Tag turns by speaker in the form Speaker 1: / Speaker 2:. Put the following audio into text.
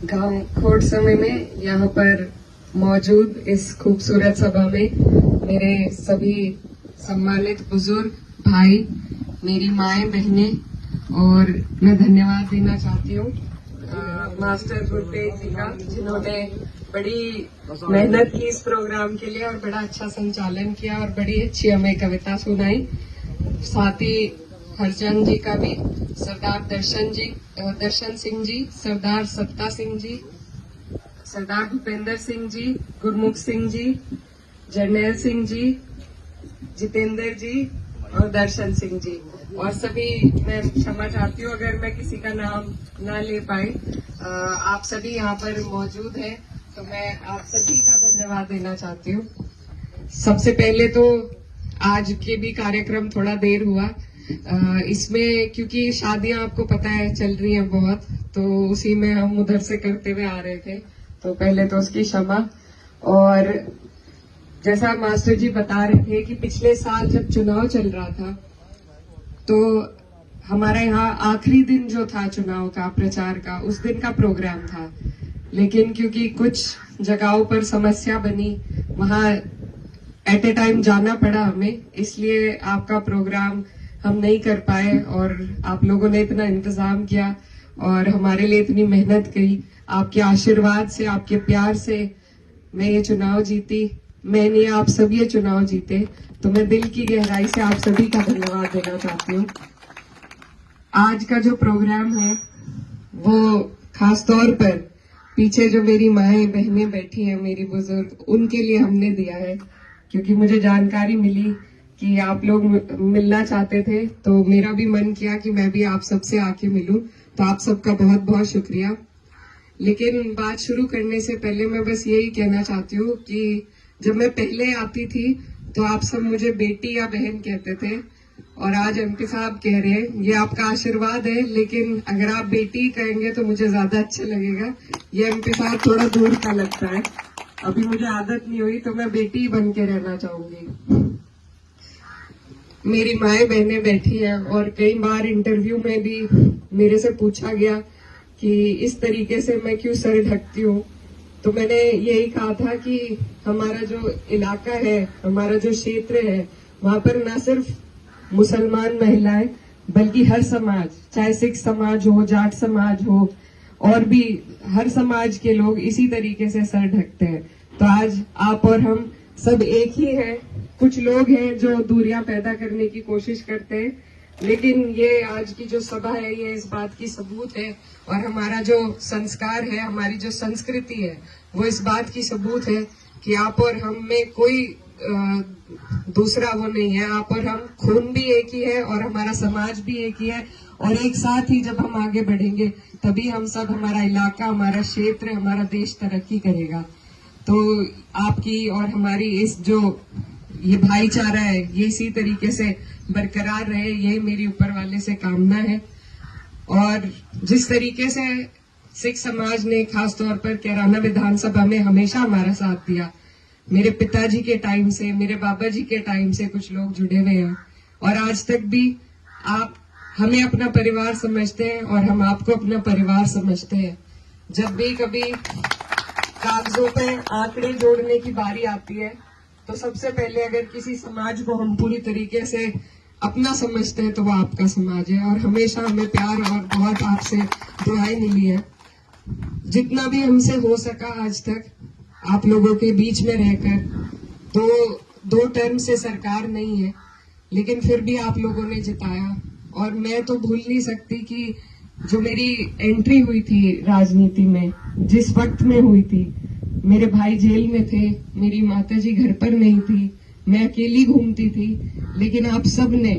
Speaker 1: गांव खोड़ समय में यहाँ पर मौजूद इस खूबसूरत सभा में मेरे सभी सम्मानित बुजुर्ग भाई, मेरी माएं बहनें और मैं धन्यवाद देना चाहती हूँ मास्टर गुरतेज जी का, जिन्होंने बड़ी मेहनत की इस प्रोग्राम के लिए और बड़ा अच्छा संचालन किया और बड़ी अच्छी हमें कविता सुनाई। साथ ही हरचंद जी का भी, सरदार दर्शन सिंह जी, सरदार सत्ता सिंह जी, सरदार भूपेंद्र सिंह जी, गुरमुख सिंह जी, जरनैल सिंह जी, जितेंद्र जी और दर्शन सिंह जी और सभी, मैं क्षमा चाहती हूँ अगर मैं किसी का नाम ना ले पाए। आप सभी यहाँ पर मौजूद हैं तो मैं आप सभी का धन्यवाद देना चाहती हूँ। सबसे पहले तो आज के भी कार्यक्रम थोड़ा देर हुआ, इसमें क्योंकि शादियां आपको पता है चल रही हैं बहुत, तो उसी में हम उधर से करते हुए आ रहे थे, तो पहले तो उसकी क्षमा। और जैसा मास्टर जी बता रहे थे कि पिछले साल जब चुनाव चल रहा था तो हमारा यहाँ आखिरी दिन जो था चुनाव का प्रचार का, उस दिन का प्रोग्राम था, लेकिन क्योंकि कुछ जगहों पर समस्या बनी, वहां एट ए टाइम जाना पड़ा हमें, इसलिए आपका प्रोग्राम हम नहीं कर पाए। और आप लोगों ने इतना इंतजाम किया और हमारे लिए इतनी मेहनत की, आपके आशीर्वाद से, आपके प्यार से मैं ये चुनाव जीती। मैं नहीं, आप सभी ये चुनाव जीते, तो मैं दिल की गहराई से आप सभी का धन्यवाद देना चाहती हूँ। आज का जो प्रोग्राम है वो खास तौर पर पीछे जो मेरी माएं बहनें बैठी हैं, मेरी बुजुर्ग, उनके लिए हमने दिया है, क्योंकि मुझे जानकारी मिली कि आप लोग मिलना चाहते थे, तो मेरा भी मन किया कि मैं भी आप सबसे आके मिलूं, तो आप सबका बहुत बहुत शुक्रिया। लेकिन बात शुरू करने से पहले मैं बस यही कहना चाहती हूँ कि जब मैं पहले आती थी तो आप सब मुझे बेटी या बहन कहते थे, और आज एमपी साहब कह रहे हैं, ये आपका आशीर्वाद है, लेकिन अगर आप बेटी कहेंगे तो मुझे ज्यादा अच्छा लगेगा। ये एमपी साहब थोड़ा दूर का लगता है, अभी मुझे आदत नहीं हुई, तो मैं बेटी बन के रहना चाहूंगी। मेरी माएं बहनें बैठी हैं और कई बार इंटरव्यू में भी मेरे से पूछा गया कि इस तरीके से मैं क्यों सर ढकती हूँ, तो मैंने यही कहा था कि हमारा जो इलाका है, हमारा जो क्षेत्र है, वहां पर न सिर्फ मुसलमान महिलाएं बल्कि हर समाज, चाहे सिख समाज हो, जाट समाज हो, और भी हर समाज के लोग इसी तरीके से सर ढकते हैं। तो आज आप और हम सब एक ही हैं। कुछ लोग हैं जो दूरियां पैदा करने की कोशिश करते हैं, लेकिन ये आज की जो सभा है ये इस बात की सबूत है, और हमारा जो संस्कार है, हमारी जो संस्कृति है, वो इस बात की सबूत है कि आप और हम में कोई दूसरा वो नहीं है। आप और हम खून भी एक ही है और हमारा समाज भी एक ही है, और एक साथ ही जब हम आगे बढ़ेंगे तभी हम सब, हमारा इलाका, हमारा क्षेत्र, हमारा देश तरक्की करेगा। तो आपकी और हमारी इस जो ये भाईचारा है, ये इसी तरीके से बरकरार रहे, यही मेरी ऊपर वाले से कामना है। और जिस तरीके से सिख समाज ने खासतौर पर कैराना विधानसभा में हमेशा हमारा साथ दिया, मेरे पिताजी के टाइम से, मेरे बाबा जी के टाइम से कुछ लोग जुड़े हुए हैं, और आज तक भी आप हमें अपना परिवार समझते हैं और हम आपको अपना परिवार समझते हैं। जब भी कभी कागजों पे आंकड़े जोड़ने की बारी आती है तो सबसे पहले अगर किसी समाज को हम पूरी तरीके से अपना समझते हैं तो वो आपका समाज है, और हमेशा हमें प्यार और बहुत आपसे दुआएं मिली है। जितना भी हमसे हो सका आज तक आप लोगों के बीच में रहकर, तो 2 टर्म से सरकार नहीं है, लेकिन फिर भी आप लोगों ने जिताया। और मैं तो भूल नहीं सकती कि जो मेरी एंट्री हुई थी राजनीति में, जिस वक्त में हुई थी, मेरे भाई जेल में थे, मेरी माताजी घर पर नहीं थी, मैं अकेली घूमती थी, लेकिन आप सब ने